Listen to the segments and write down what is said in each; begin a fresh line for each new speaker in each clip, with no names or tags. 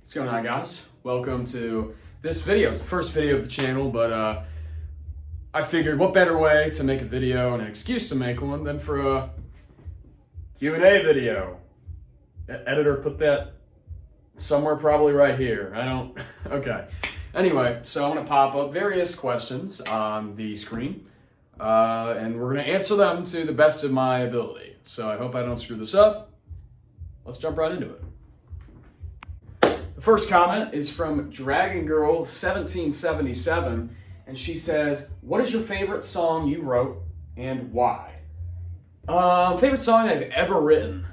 What's going on, guys? Welcome to this video. It's the first video of the channel, but I figured what better way to make a video and an excuse to make one than for a Q&A video. Editor, put that somewhere probably right here. Okay. Anyway, so I'm going to pop up various questions on the screen, and we're going to answer them to the best of my ability. So I hope I don't screw this up. Let's jump right into it. The first comment is from Dragon Girl 1777, and she says, "What is your favorite song you wrote and why?" Favorite song I've ever written.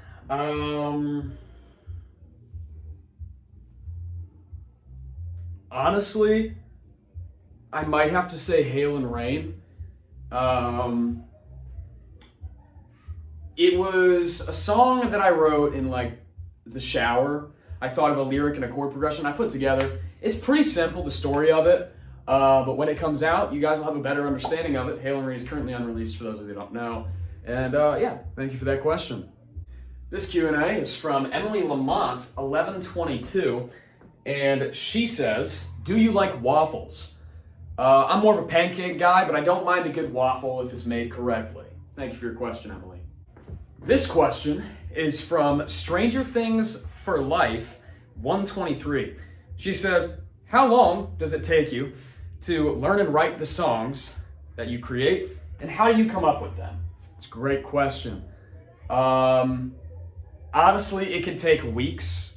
Honestly, I might have to say Hail and Rain. It was a song that I wrote in the shower. I thought of a lyric and a chord progression I put together. It's pretty simple, the story of it, but when it comes out, you guys will have a better understanding of it. Hail and Rain is currently unreleased for those of you who don't know. And yeah, thank you for that question. This Q&A is from Emily Lamont, 1122, and she says, "Do you like waffles?" I'm more of a pancake guy, but I don't mind a good waffle if it's made correctly. Thank you for your question, Emily. This question is from Stranger Things for Life 123. She says, "How long does it take you to learn and write the songs that you create, and how do you come up with them?" It's a great question. Honestly, it could take weeks,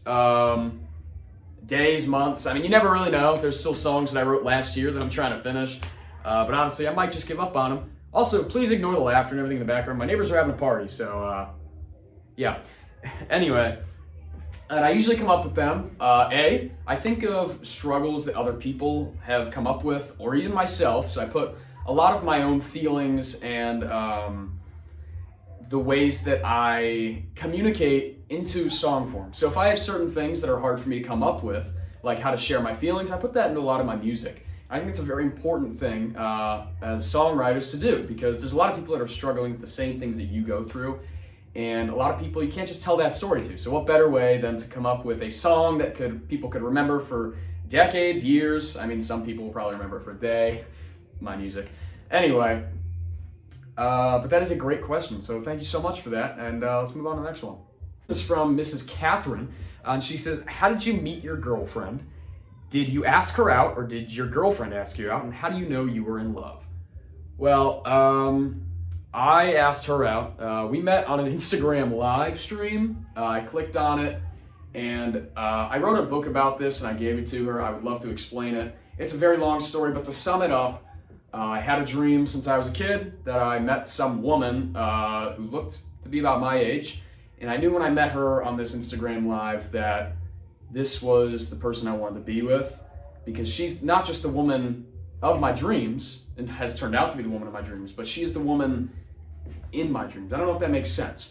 days, months. I mean, you never really know. There's still songs that I wrote last year that I'm trying to finish, but honestly, I might just give up on them. Also, please ignore the laughter and everything in the background. My neighbors are having a party, so yeah. Anyway, and I usually come up with them. I think of struggles that other people have come up with, or even myself, so I put a lot of my own feelings and the ways that I communicate into song form. So if I have certain things that are hard for me to come up with, like how to share my feelings, I put that into a lot of my music. I think it's a very important thing as songwriters to do, because there's a lot of people that are struggling with the same things that you go through, and a lot of people you can't just tell that story to. So what better way than to come up with a song that people could remember for decades, years. I mean, some people will probably remember it for a day, my music. Anyway, but that is a great question, so thank you so much for that, and let's move on to the next one. This is from Mrs. Catherine, and she says, "How did you meet your girlfriend? Did you ask her out, or did your girlfriend ask you out, and how do you know you were in love?" Well, I asked her out. We met on an Instagram live stream. I clicked on it, and I wrote a book about this, and I gave it to her. I would love to explain it. It's a very long story, but to sum it up, I had a dream since I was a kid that I met some woman who looked to be about my age, and I knew when I met her on this Instagram live that this was the person I wanted to be with, because she's not just the woman of my dreams, and has turned out to be the woman of my dreams, but she is the woman in my dreams. I don't know if that makes sense,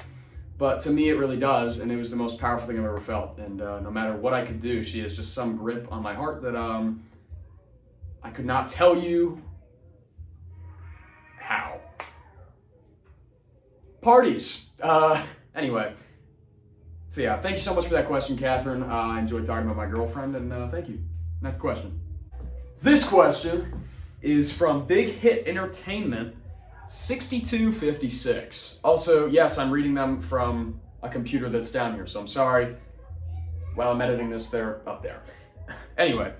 but to me it really does, and it was the most powerful thing I've ever felt. And no matter what I could do, she has just some grip on my heart that I could not tell you how. Parties. Anyway. So yeah, thank you so much for that question, Catherine. I enjoyed talking about my girlfriend, and thank you. Next question. This question is from Big Hit Entertainment 6256. Also, yes, I'm reading them from a computer that's down here, so I'm sorry. While I'm editing this, they're up there. Anyway,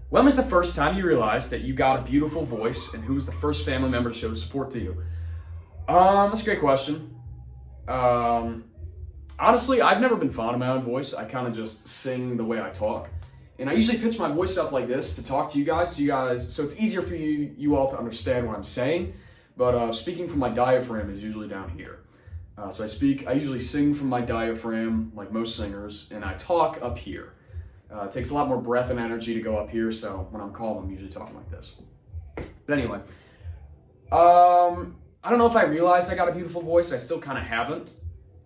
when was the first time you realized that you got a beautiful voice, and who was the first family member to show support to you? That's a great question. Honestly, I've never been fond of my own voice. I kind of just sing the way I talk. And I usually pitch my voice up like this to talk to you guys, so it's easier for you all to understand what I'm saying. But speaking from my diaphragm is usually down here. So I usually sing from my diaphragm, like most singers, and I talk up here. It takes a lot more breath and energy to go up here, so when I'm calm, I'm usually talking like this. But anyway, I don't know if I realized I got a beautiful voice. I still kind of haven't.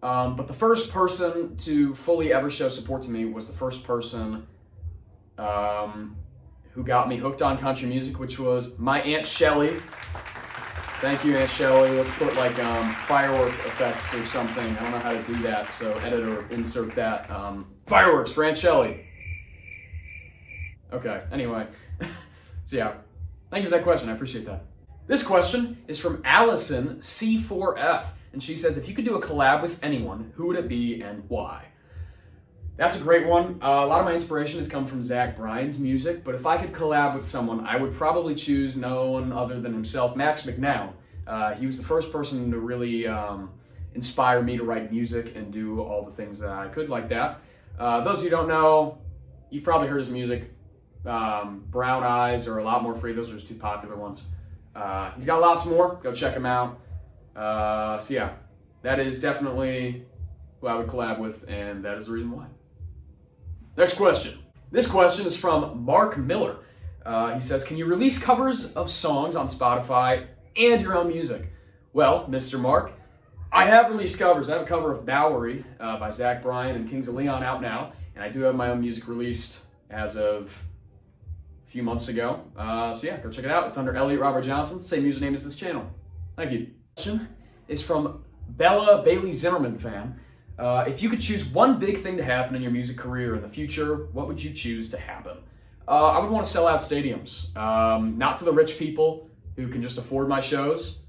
But the first person to fully ever show support to me was the first person who got me hooked on country music, which was my Aunt Shelly. Thank you, Aunt Shelly. Let's put like firework effects or something. I don't know how to do that, so editor, insert that. Fireworks for Aunt Shelly. Okay, anyway. So yeah, thank you for that question. I appreciate that. This question is from Allison C4F, and she says, if you could do a collab with anyone, who would it be and why? That's a great one. A lot of my inspiration has come from Zach Bryan's music, but if I could collab with someone, I would probably choose no one other than himself, Max McNown. He was the first person to really inspire me to write music and do all the things that I could like that. Those of you who don't know, you've probably heard his music. Brown Eyes or A Lot More Free, those are his two popular ones. He's got lots more, go check him out. So yeah, that is definitely who I would collab with, and that is the reason why. Next question. This question is from Mark Miller. He says, can you release covers of songs on Spotify and your own music? Well, Mr. Mark, I have released covers. I have a cover of Bowery by Zach Bryan and Kings of Leon out now, and I do have my own music released as of a few months ago. So yeah, go check it out. It's under Elliott Robert Johnson, same username as this channel. Thank you. Question is from Bella Bailey Zimmerman fan. If you could choose one big thing to happen in your music career in the future, what would you choose to happen? I would want to sell out stadiums. Not to the rich people who can just afford my shows.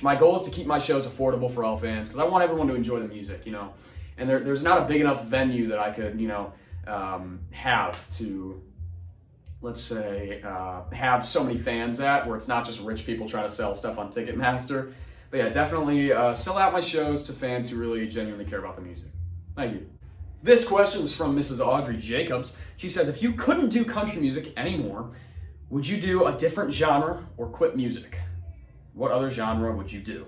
My goal is to keep my shows affordable for all fans, because I want everyone to enjoy the music, you know. And there's not a big enough venue that I could, you know, have to, let's say, have so many fans at, where it's not just rich people trying to sell stuff on Ticketmaster. But yeah, definitely sell out my shows to fans who really genuinely care about the music. Thank you. This question is from Mrs. Audrey Jacobs. She says, if you couldn't do country music anymore, would you do a different genre or quit music? What other genre would you do?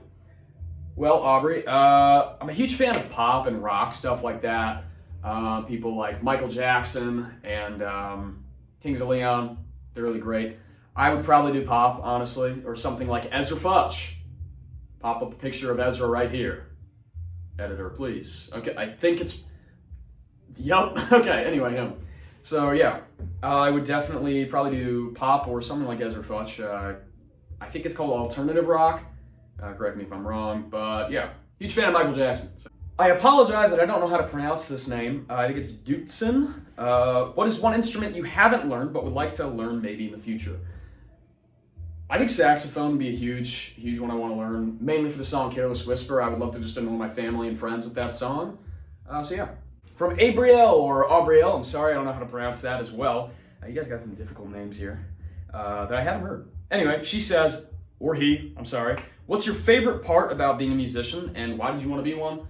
Well, Aubrey, I'm a huge fan of pop and rock, stuff like that. People like Michael Jackson and Kings of Leon, they're really great. I would probably do pop, honestly, or something like Ezra Fudge. Pop up a picture of Ezra right here. Editor, please. Okay, I think it's, yup, okay, anyway, him. So yeah, I would definitely probably do pop or something like Ezra Fudge. I think it's called alternative rock. Correct me if I'm wrong, but yeah, huge fan of Michael Jackson. So. I apologize that I don't know how to pronounce this name. I think it's Dutzen. What is one instrument you haven't learned but would like to learn maybe in the future? I think saxophone would be a huge one I want to learn, mainly for the song Careless Whisper. I would love to just annoy my family and friends with that song. So yeah. From Abriel, or Aubriel, I'm sorry, I don't know how to pronounce that as well. You guys got some difficult names here that I haven't heard. Anyway, she says, or he, I'm sorry, what's your favorite part about being a musician and why did you want to be one?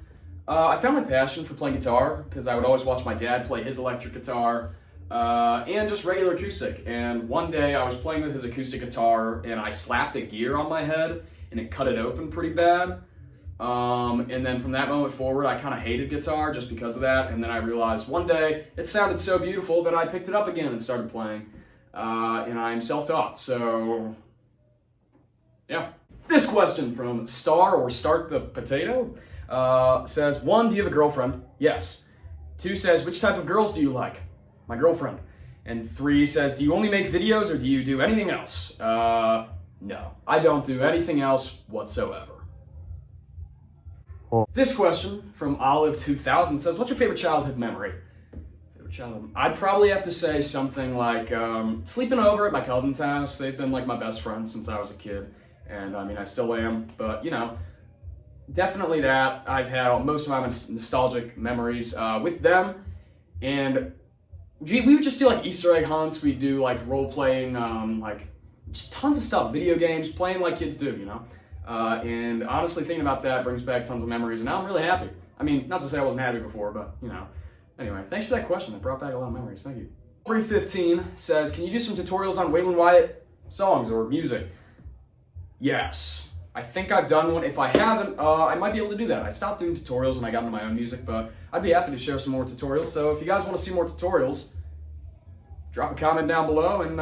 I found my passion for playing guitar because I would always watch my dad play his electric guitar and just regular acoustic. And one day I was playing with his acoustic guitar and I slapped a gear on my head and it cut it open pretty bad. And then from that moment forward, I kind of hated guitar just because of that. And then I realized one day it sounded so beautiful that I picked it up again and started playing. And I'm self-taught, so yeah. This question from Star or Start the Potato says, 1, do you have a girlfriend? Yes. 2 says, which type of girls do you like? My girlfriend. And 3 says, do you only make videos or do you do anything else? No, I don't do anything else whatsoever. This question from Olive2000 says, what's your favorite childhood memory? I'd probably have to say something like sleeping over at my cousin's house. They've been like my best friends since I was a kid. And I mean, I still am, but you know, definitely that. I've had most of my nostalgic memories with them. And we would just do like Easter egg hunts. We'd do like role playing, like just tons of stuff, video games, playing like kids do, you know? And honestly, thinking about that brings back tons of memories, and now I'm really happy. I mean, not to say I wasn't happy before, but, you know. Anyway, thanks for that question. It brought back a lot of memories. Thank you. 315 says, can you do some tutorials on Waylon Wyatt songs or music? Yes. I think I've done one. If I haven't, I might be able to do that. I stopped doing tutorials when I got into my own music, but I'd be happy to share some more tutorials. So if you guys want to see more tutorials, drop a comment down below, and,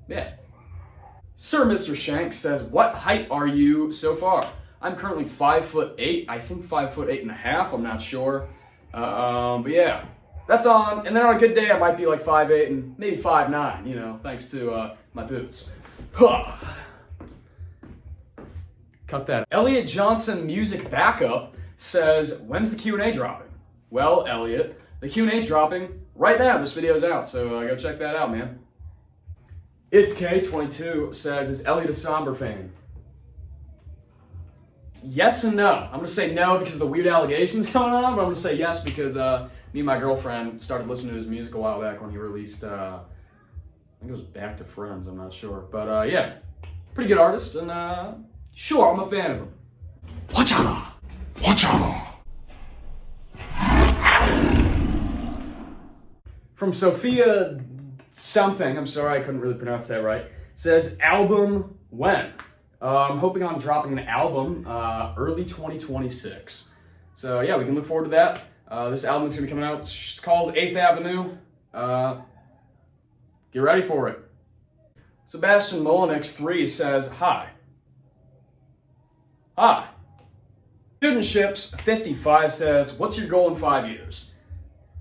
yeah. Sir Mr. Shank says, what height are you so far? I'm currently 5'8". I think 5'8.5". I'm not sure. But yeah, that's on. And then on a good day, I might be like 5'8" and maybe 5'9", you know, thanks to my boots. Huh. Cut that. Elliott Johnson Music Backup says, when's the Q&A dropping? Well, Elliott, the Q&A dropping right now. This video's out, so go check that out, man. It's K22 says, is Elliott a somber fan? Yes and no. I'm going to say no because of the weird allegations going on, but I'm going to say yes because me and my girlfriend started listening to his music a while back when he released, I think it was Back to Friends, I'm not sure. But yeah, pretty good artist, and sure, I'm a fan of him. Watch out! Watch out! From Sophia something, I'm sorry I couldn't really pronounce that right, says, album when? I'm hoping on dropping an album early 2026. So yeah, we can look forward to that. This album is going to be coming out. It's called 8th Avenue. Get ready for it. Sebastian Molinix3 says, hi. Hi. Studentships55 says, what's your goal in 5 years?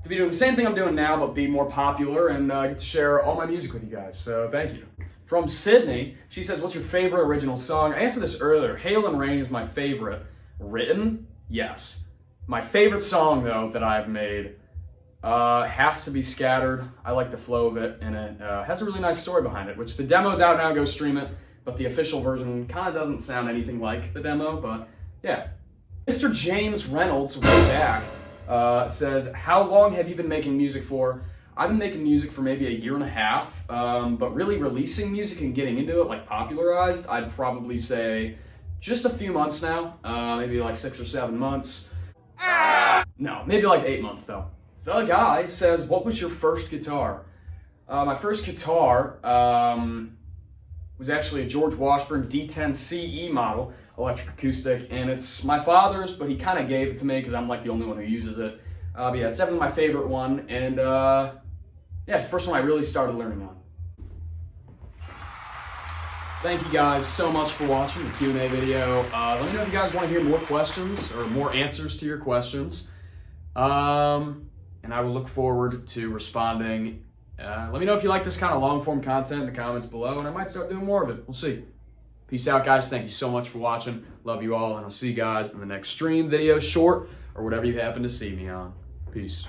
To be doing the same thing I'm doing now, but be more popular and get to share all my music with you guys. So thank you. From Sydney, she says, what's your favorite original song? I answered this earlier. Hail and Rain is my favorite. Written? Yes. My favorite song, though, that I've made has to be Scattered. I like the flow of it, and it has a really nice story behind it, which the demo's out now. Go stream it. But the official version kind of doesn't sound anything like the demo, but yeah. Mr. James Reynolds, way back, says, how long have you been making music for? I've been making music for maybe a year and a half, but really releasing music and getting into it, like popularized, I'd probably say just a few months now, maybe like 6 or 7 months. No, maybe like 8 months though. The guy says, what was your first guitar? My first guitar was actually a George Washburn D10 CE model, electric acoustic, and it's my father's, but he kind of gave it to me because I'm like the only one who uses it. But yeah, it's definitely my favorite one, and yeah, it's the first one I really started learning on. Thank you guys so much for watching the Q&A video. Let me know if you guys want to hear more questions or more answers to your questions. And I will look forward to responding. Let me know if you like this kind of long-form content in the comments below, and I might start doing more of it. We'll see. Peace out, guys. Thank you so much for watching. Love you all, and I'll see you guys in the next stream, video, short, or whatever you happen to see me on. Peace.